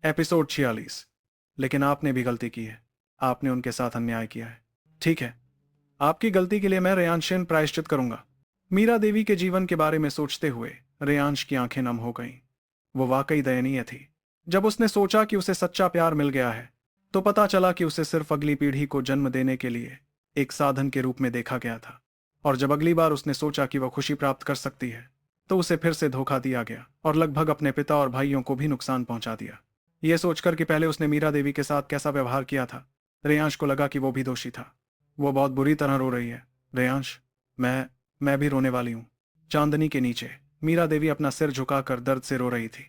Episode 46। लेकिन आपने भी गलती की है। आपने उनके साथ अन्याय किया है। ठीक है, आपकी गलती के लिए मैं रेयांशन प्रायश्चित करूंगा। मीरा देवी के जीवन के बारे में सोचते हुए रेयांश की आंखें नम हो गईं। वो वाकई दयनीय थी। जब उसने सोचा कि उसे सच्चा प्यार मिल गया है, तो पता चला कि उसे सिर्फ अगली पीढ़ी को जन्म देने के लिए एक साधन के रूप में देखा गया था। और जब अगली बार उसने सोचा कि वह खुशी प्राप्त कर सकती है, तो उसे फिर से धोखा दिया गया और लगभग अपने पिता और भाइयों को भी नुकसान पहुंचा दिया। यह सोचकर कि पहले उसने मीरा देवी के साथ कैसा व्यवहार किया था, रेयांश को लगा कि वो भी दोषी था। वो बहुत बुरी तरह रो रही है। रेयांश, मैं भी रोने वाली हूँ। चांदनी के नीचे मीरा देवी अपना सिर झुकाकर दर्द से रो रही थी।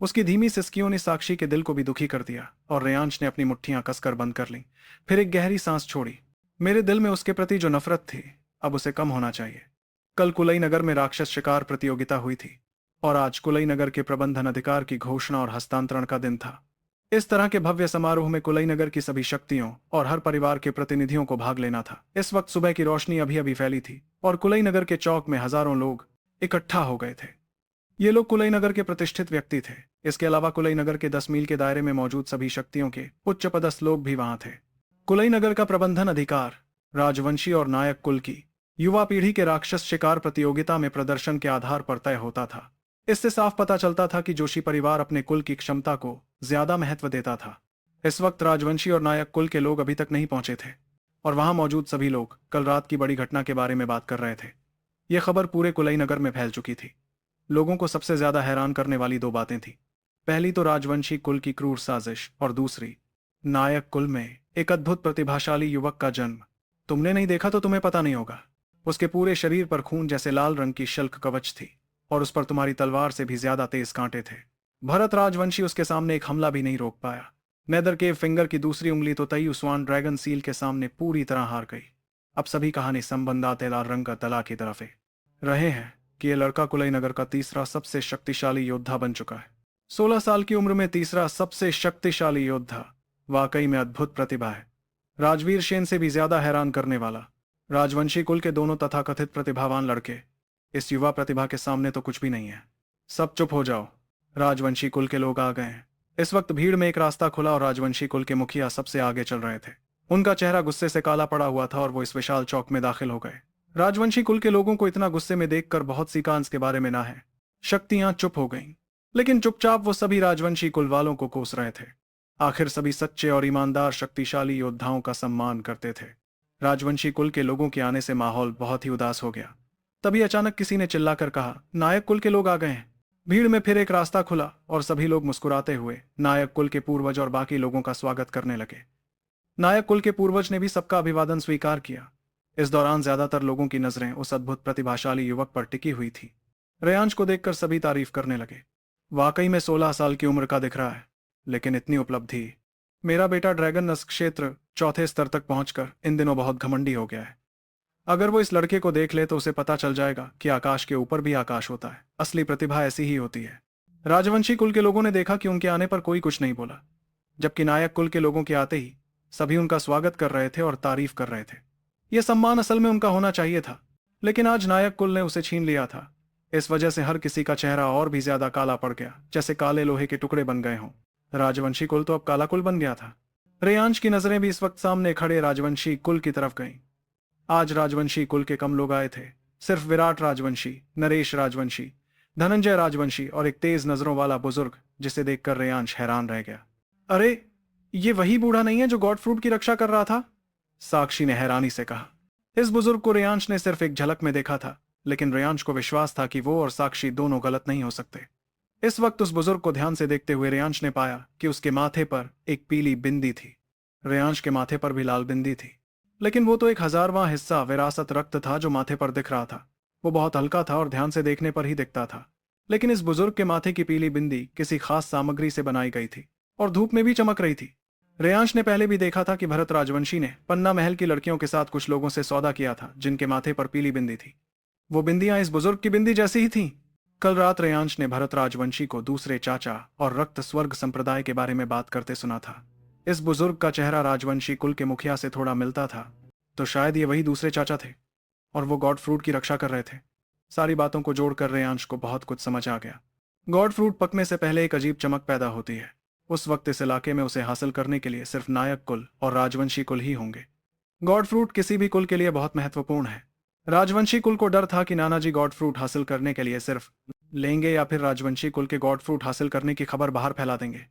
उसकी धीमी सिसकियों ने साक्षी के दिल को भी दुखी कर दिया और रेयांश ने अपनी मुट्ठियां कसकर बंद कर लीं। फिर एक गहरी सांस छोड़ी। मेरे दिल में उसके प्रति जो नफरत थी, अब उसे कम होना चाहिए। कल कुलई नगर में राक्षस शिकार प्रतियोगिता हुई थी और आज कुलई नगर के प्रबंधन अधिकार की घोषणा और हस्तांतरण का दिन था। इस तरह के भव्य समारोह में कुलई नगर की सभी शक्तियों और हर परिवार के प्रतिनिधियों को भाग लेना था। इस वक्त सुबह की रोशनी अभी अभी फैली थी और कुलई नगर के चौक में हजारों लोग इकट्ठा हो गए थे। ये लोग कुलई नगर के प्रतिष्ठित व्यक्ति थे। इसके अलावा कुलई नगर के 10 मील के दायरे में मौजूद सभी शक्तियों के उच्च पदस्थ लोग भी वहां थे। कुलई नगर का प्रबंधन अधिकार राजवंशी और नायक कुल की युवा पीढ़ी के राक्षस शिकार प्रतियोगिता में प्रदर्शन के आधार पर तय होता था। इससे साफ पता चलता था कि जोशी परिवार अपने कुल की क्षमता को ज्यादा महत्व देता था। इस वक्त राजवंशी और नायक कुल के लोग अभी तक नहीं पहुंचे थे और वहां मौजूद सभी लोग कल रात की बड़ी घटना के बारे में बात कर रहे थे। यह खबर पूरे कुलई नगर में फैल चुकी थी। लोगों को सबसे ज्यादा हैरान करने वाली दो बातें थी। पहली तो राजवंशी कुल की क्रूर साजिश और दूसरी नायक कुल में एक अद्भुत प्रतिभाशाली युवक का जन्म। तुमने नहीं देखा तो तुम्हें पता नहीं होगा। उसके पूरे शरीर पर खून जैसे लाल रंग की शल्क कवच थी और उस पर तुम्हारी तलवार से भी ज्यादा तेज कांटे थे। भरत राजवंशी उसके सामने एक हमला भी नहीं रोक पाया। नेदर केव फिंगर की दूसरी उंगली तो तई स्वान ड्रैगन सील के सामने पूरी तरह हार गई। अब सभी कहानी संबंधाते लाल रंग का तला की तरफ है रहे हैं कि यह लड़का कुलई नगर का तीसरा सबसे शक्तिशाली योद्धा बन चुका है। 16 साल की उम्र में तीसरा सबसे शक्तिशाली योद्धा, वाकई में अद्भुत प्रतिभा है। राजवीर सेन से भी ज्यादा हैरान करने वाला। राजवंशी कुल के दोनों तथाकथित प्रतिभावान लड़के इस युवा प्रतिभा के सामने तो कुछ भी नहीं है। सब चुप हो जाओ, राजवंशी कुल के लोग आ गए हैं। इस वक्त भीड़ में एक रास्ता खुला और राजवंशी कुल के मुखिया सबसे आगे चल रहे थे। उनका चेहरा गुस्से से काला पड़ा हुआ था और वो इस विशाल चौक में दाखिल हो गए। राजवंशी कुल के लोगों को इतना गुस्से में देखकर बहुत सी कांस के बारे में ना है। शक्तियां चुप हो गईं, लेकिन चुपचाप वो सभी राजवंशी कुल वालों को कोस रहे थे। आखिर सभी सच्चे और ईमानदार शक्तिशाली योद्धाओं का सम्मान करते थे। राजवंशी कुल के लोगों के आने से माहौल बहुत ही उदास हो गया। तभी अचानक किसी ने चिल्लाकर कहा, नायक कुल के लोग आ गए हैं। भीड़ में फिर एक रास्ता खुला और सभी लोग मुस्कुराते हुए नायक कुल के पूर्वज और बाकी लोगों का स्वागत करने लगे। नायक कुल के पूर्वज ने भी सबका अभिवादन स्वीकार किया। इस दौरान ज्यादातर लोगों की नजरें उस अद्भुत प्रतिभाशाली युवक पर टिकी हुई थी। रेयांश को देखकर सभी तारीफ करने लगे। वाकई में 16 साल की उम्र का दिख रहा है, लेकिन इतनी उपलब्धि। मेरा बेटा ड्रैगन नस्क क्षेत्र चौथे स्तर तक पहुंचकर इन दिनों बहुत घमंडी हो गया है। अगर वो इस लड़के को देख ले तो उसे पता चल जाएगा कि आकाश के ऊपर भी आकाश होता है। असली प्रतिभा ऐसी ही होती है। राजवंशी कुल के लोगों ने देखा कि उनके आने पर कोई कुछ नहीं बोला, जबकि नायक कुल के लोगों के आते ही सभी उनका स्वागत कर रहे थे और तारीफ कर रहे थे। यह सम्मान असल में उनका होना चाहिए था, लेकिन आज नायक कुल ने उसे छीन लिया था। इस वजह से हर किसी का चेहरा और भी ज्यादा काला पड़ गया, जैसे काले लोहे के टुकड़े बन गए हों। राजवंशी कुल तो अब काला कुल बन गया था। रेयांश की नजरें भी इस वक्त सामने खड़े राजवंशी कुल की तरफ गईं। आज राजवंशी कुल के कम लोग आए थे। सिर्फ विराट राजवंशी, नरेश राजवंशी, धनंजय राजवंशी और एक तेज नजरों वाला बुजुर्ग, जिसे देखकर रेयांश हैरान रह गया। अरे, ये वही बूढ़ा नहीं है जो गॉड फ्रूट की रक्षा कर रहा था? साक्षी ने हैरानी से कहा। इस बुजुर्ग को रेयांश ने सिर्फ एक झलक में देखा था, लेकिन रेयांश को विश्वास था कि वो और साक्षी दोनों गलत नहीं हो सकते। इस वक्त उस बुजुर्ग को ध्यान से देखते हुए रेयांश ने पाया कि उसके माथे पर एक पीली बिंदी थी। रेयांश के माथे पर भी लाल बिंदी थी, लेकिन वो तो एक 1000वां हिस्सा विरासत रक्त था जो माथे पर दिख रहा था। वो बहुत हल्का था और ध्यान से देखने पर ही दिखता था। लेकिन इस बुजुर्ग के माथे की पीली बिंदी किसी खास सामग्री से बनाई गई थी और धूप में भी चमक रही थी। रेयांश ने पहले भी देखा था कि भरत राजवंशी ने पन्ना महल की लड़कियों के साथ कुछ लोगों से सौदा किया था जिनके माथे पर पीली बिंदी थी। वो बिंदियां इस बुजुर्ग की बिंदी जैसी ही थीं। कल रात रेयांश ने भरत राजवंशी को दूसरे चाचा और रक्त स्वर्ग संप्रदाय के बारे में बात करते सुना था। इस बुजुर्ग का चेहरा राजवंशी कुल के मुखिया से थोड़ा मिलता था, तो शायद ये वही दूसरे चाचा थे और वो गॉड फ्रूट की रक्षा कर रहे थे। सारी बातों को जोड़कर रेयांश को बहुत कुछ समझ आ गया। गॉड फ्रूट पकने से पहले एक अजीब चमक पैदा होती है। उस वक्त इस इलाके में उसे हासिल करने के लिए सिर्फ नायक कुल और राजवंशी कुल ही होंगे। गॉड फ्रूट किसी भी कुल के लिए बहुत महत्वपूर्ण है। राजवंशी कुल को डर था कि नानाजी गॉड फ्रूट हासिल करने के लिए सिर्फ लेंगे या फिर राजवंशी कुल के गॉड फ्रूट हासिल करने की खबर बाहर फैला देंगे।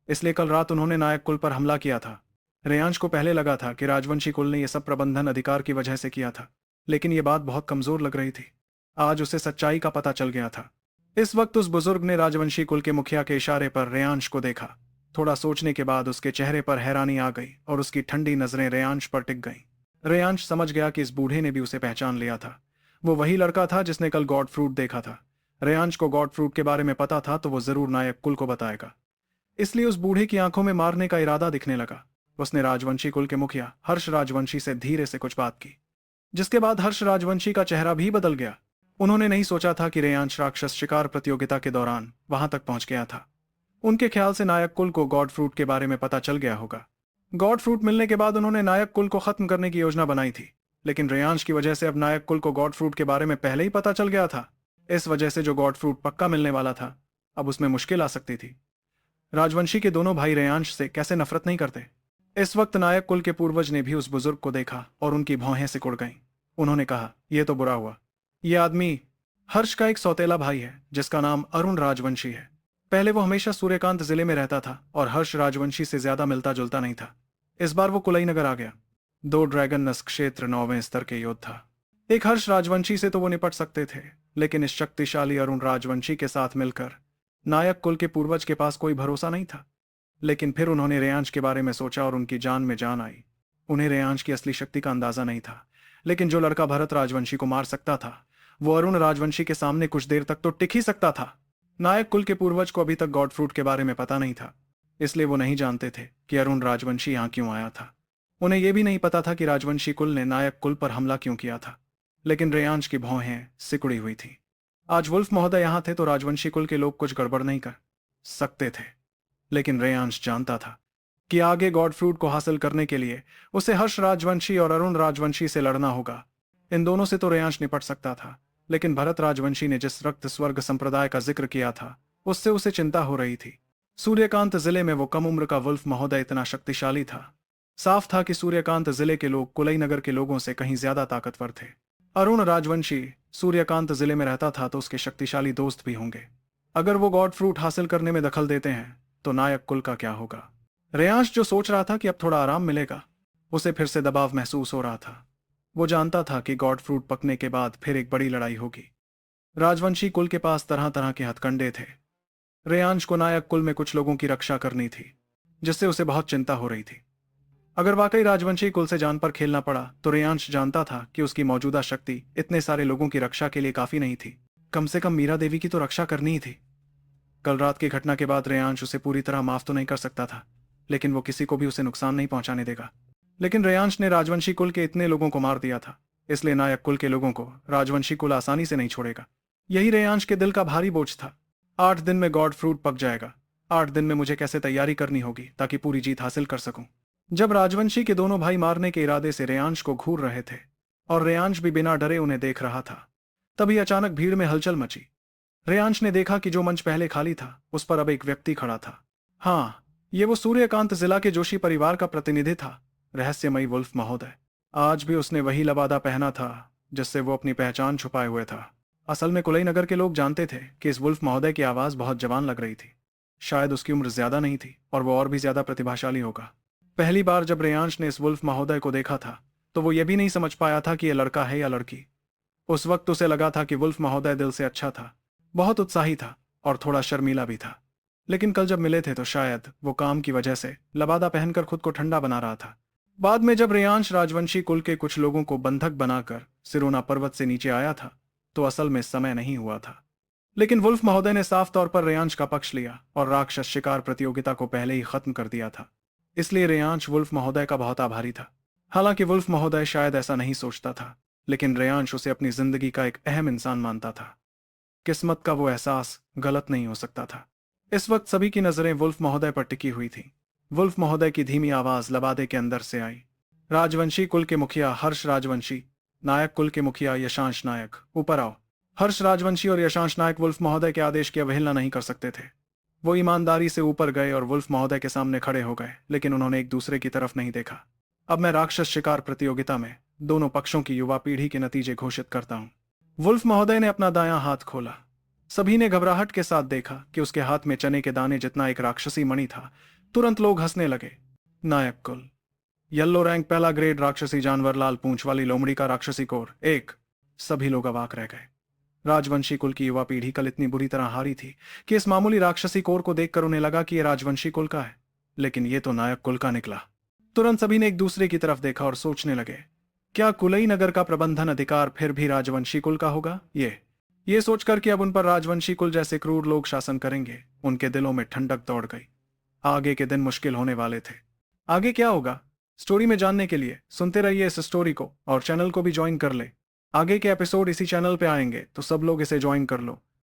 इसलिए कल रात उन्होंने नायक कुल पर हमला किया था। रेयांश को पहले लगा था कि राजवंशी कुल ने यह सब प्रबंधन अधिकार की वजह से किया था, लेकिन यह बात बहुत कमजोर लग रही थी। आज उसे सच्चाई का पता चल गया था। इस वक्त उस बुजुर्ग ने राजवंशी कुल के मुखिया के इशारे पर रेयांश को देखा। थोड़ा सोचने के बाद उसके चेहरे पर हैरानी आ गई और उसकी ठंडी नजरें रेयांश पर टिक गईं। रेयांश समझ गया कि इस बूढ़े ने भी उसे पहचान लिया था। वो वही लड़का था जिसने कल गॉड फ्रूट देखा था। रेयांश को गॉड फ्रूट के बारे में पता था तो वो जरूर नायक कुल को बताएगा। इसलिए उस बूढ़े की आंखों में मारने का इरादा दिखने लगा। उसने राजवंशी कुल के मुखिया हर्ष राजवंशी से धीरे से कुछ बात की, जिसके बाद हर्ष राजवंशी का चेहरा भी बदल गया। उन्होंने नहीं सोचा था कि रेयांश राक्षस शिकार प्रतियोगिता के दौरान वहां तक पहुंच गया था। उनके ख्याल से नायक कुल को गॉड फ्रूट के बारे में पता चल गया होगा। गॉड फ्रूट मिलने के बाद उन्होंने नायक कुल को खत्म करने की योजना बनाई थी, लेकिन रेयांश की वजह से अब नायक कुल को गॉड फ्रूट के बारे में पहले ही पता चल गया था। इस वजह से जो गॉड फ्रूट पक्का मिलने वाला था, अब उसमें मुश्किल आ सकती थी। राजवंशी के दोनों भाई रेयांश से कैसे नफरत नहीं करते। इस वक्त नायक कुल के पूर्वज ने भी उस बुजुर्ग को देखा और उनकी भौहें सिकुड़ गईं। उन्होंने कहा, यह तो बुरा हुआ। यह आदमी हर्ष का एक सौतेला भाई है जिसका नाम अरुण राजवंशी है। पहले वो हमेशा सूर्यकांत जिले में रहता था और हर्ष राजवंशी से ज्यादा मिलता जुलता नहीं था। इस बार वो कुलई नगर आ गया। 2 ड्रैगन नस्क क्षेत्र 9वें स्तर के योद्धा। एक हर्ष राजवंशी से तो वो निपट सकते थे, लेकिन इस शक्तिशाली अरुण राजवंशी के साथ मिलकर नायक कुल के पूर्वज के पास कोई भरोसा नहीं था। लेकिन फिर उन्होंने रेयांश के बारे में सोचा और उनकी जान में जान आई। उन्हें रेयांश की असली शक्ति का अंदाजा नहीं था, लेकिन जो लड़का भरत राजवंशी को मार सकता था वो अरुण राजवंशी के सामने कुछ देर तक तो टिक ही सकता था। नायक कुल के पूर्वज को अभी तक गॉड फ्रूट के बारे में पता नहीं था, इसलिए वो नहीं जानते थे कि अरुण राजवंशी यहाँ क्यों आया था। उन्हें यह भी नहीं पता था कि राजवंशी कुल ने नायक कुल पर हमला क्यों किया था। लेकिन रेयांश की भौहें सिकुड़ी हुई थी। आज वुल्फ महोदय यहाँ थे तो राजवंशी कुल के लोग कुछ गड़बड़ नहीं कर सकते थे, लेकिन रेयांश जानता था कि आगे गॉड फ्रूट को हासिल करने के लिए उसे हर्ष राजवंशी और अरुण राजवंशी से लड़ना होगा। इन दोनों से तो रेयांश निपट सकता था, लेकिन भरत राजवंशी ने जिस रक्त स्वर्ग संप्रदाय का जिक्र किया था उससे उसे चिंता हो रही थी। सूर्यकांत जिले में वो कम उम्र का वुल्फ महोदय इतना शक्तिशाली था। साफ था कि सूर्यकांत जिले के लोग कुलई नगर के लोगों से कहीं ज्यादा ताकतवर थे। अरुण राजवंशी सूर्यकांत जिले में रहता था तो उसके शक्तिशाली दोस्त भी होंगे। अगर वो गॉड फ्रूट हासिल करने में दखल देते हैं तो नायक कुल का क्या होगा। रेयांश जो सोच रहा था कि अब थोड़ा आराम मिलेगा, उसे फिर से दबाव महसूस हो रहा था। वो जानता था कि गॉड फ्रूट पकने के बाद फिर एक बड़ी लड़ाई होगी। राजवंशी कुल के पास तरह तरह के हथकंडे थे। रेयांश को नायक कुल में कुछ लोगों की रक्षा करनी थी, जिससे उसे बहुत चिंता हो रही थी। अगर वाकई राजवंशी कुल से जान पर खेलना पड़ा तो रेयांश जानता था कि उसकी मौजूदा शक्ति इतने सारे लोगों की रक्षा के लिए काफी नहीं थी। कम से कम मीरा देवी की तो रक्षा करनी ही थी। कल रात की घटना के बाद रेयांश उसे पूरी तरह माफ तो नहीं कर सकता था, लेकिन वो किसी को भी उसे नुकसान नहीं पहुंचाने देगा। लेकिन रेयांश ने राजवंशी कुल के इतने लोगों को मार दिया था, इसलिए नायक कुल के लोगों को राजवंशी कुल आसानी से नहीं छोड़ेगा। यही रेयांश के दिल का भारी बोझ था। 8 दिन में गॉड फ्रूट पक जाएगा। 8 दिन में मुझे कैसे तैयारी करनी होगी ताकि पूरी जीत हासिल कर सकूं। जब राजवंशी के दोनों भाई मारने के इरादे से रेयांश को घूर रहे थे और रेयांश भी बिना डरे उन्हें देख रहा था, तभी अचानक भीड़ में हलचल मची। रेयांश ने देखा कि जो मंच पहले खाली था उस पर अब एक व्यक्ति खड़ा था। हाँ, ये वो सूर्यकांत जिला के जोशी परिवार का प्रतिनिधि था, रहस्यमयी वुल्फ महोदय। आज भी उसने वही लबादा पहना था जिससे वो अपनी पहचान छुपाए हुए था। असल में कुलई नगर के लोग जानते थे कि इस वुल्फ महोदय की आवाज बहुत जवान लग रही थी। शायद उसकी उम्र ज्यादा नहीं थी और वो और भी ज्यादा प्रतिभाशाली होगा। पहली बार जब रेयांश ने इस वुल्फ महोदय को देखा था तो वो ये भी नहीं समझ पाया था कि यह लड़का है या लड़की। उस वक्त उसे लगा था कि वुल्फ महोदय दिल से अच्छा था, बहुत उत्साही था और थोड़ा शर्मीला भी था। लेकिन कल जब मिले थे तो शायद वो काम की वजह से लबादा पहनकर खुद को ठंडा बना रहा था। बाद में जब रेयांश राजवंशी कुल के कुछ लोगों को बंधक बनाकर सिरोना पर्वत से नीचे आया था तो असल में समय नहीं हुआ था। लेकिन वुल्फ महोदय ने साफ तौर पर रेयांश का पक्ष लिया और राक्षस शिकार प्रतियोगिता को पहले ही खत्म कर दिया था। इसलिए रेयांश वुल्फ महोदय का बहुत आभारी था। हालांकि वुल्फ महोदय शायद ऐसा नहीं सोचता था, लेकिन रेयांश उसे अपनी जिंदगी का एक अहम इंसान मानता था। किस्मत का वो एहसास गलत नहीं हो सकता था। इस वक्त सभी की नजरें वुल्फ महोदय पर टिकी हुई थी। वुल्फ महोदय की धीमी आवाज लबादे के अंदर से आई। राजवंशी कुल के मुखिया हर्ष राजवंशी, नायक कुल के मुखिया यशांश नायक, ऊपर आओ। हर्ष राजवंशी और यशांश नायक वुल्फ महोदय के आदेश की अवहेलना नहीं कर सकते थे। वो ईमानदारी से ऊपर गए और वुल्फ महोदय के सामने खड़े हो गए, लेकिन उन्होंने एक दूसरे की तरफ नहीं देखा। अब मैं राक्षस शिकार प्रतियोगिता में दोनों पक्षों की युवा पीढ़ी के नतीजे घोषित करता हूं। वुल्फ महोदय ने अपना दायां हाथ खोला। सभी ने घबराहट के साथ देखा कि उसके हाथ में चने के दाने जितना एक राक्षसी मणि था। तुरंत लोग हंसने लगे। नायक कुल, येलो रैंक, पहला ग्रेड, राक्षसी जानवर, लाल पूंछ वाली लोमड़ी का राक्षसी कोर, एक। सभी लोग अवाक रह गए। राजवंशी कुल की युवा पीढ़ी कल इतनी बुरी तरह हारी थी कि इस मामूली राक्षसी कोर को देखकर उन्हें लगा कि यह राजवंशी कुल का है, लेकिन यह तो नायक कुल का निकला। तुरंत सभी ने एक दूसरे की तरफ देखा और सोचने लगे, क्या कुलई नगर का प्रबंधन अधिकार फिर भी राजवंशी कुल का होगा? ये सोचकर कि अब उन पर राजवंशी कुल जैसे क्रूर लोग शासन करेंगे, उनके दिलों में ठंडक दौड़ गई। आगे के दिन मुश्किल होने वाले थे। आगे क्या होगा, स्टोरी में जानने के लिए सुनते रहिए इस स्टोरी को और चैनल को भी ज्वाइन कर ले। आगे के एपिसोड इसी चैनल पे आएंगे, तो सब लोग इसे ज्वाइन कर लो।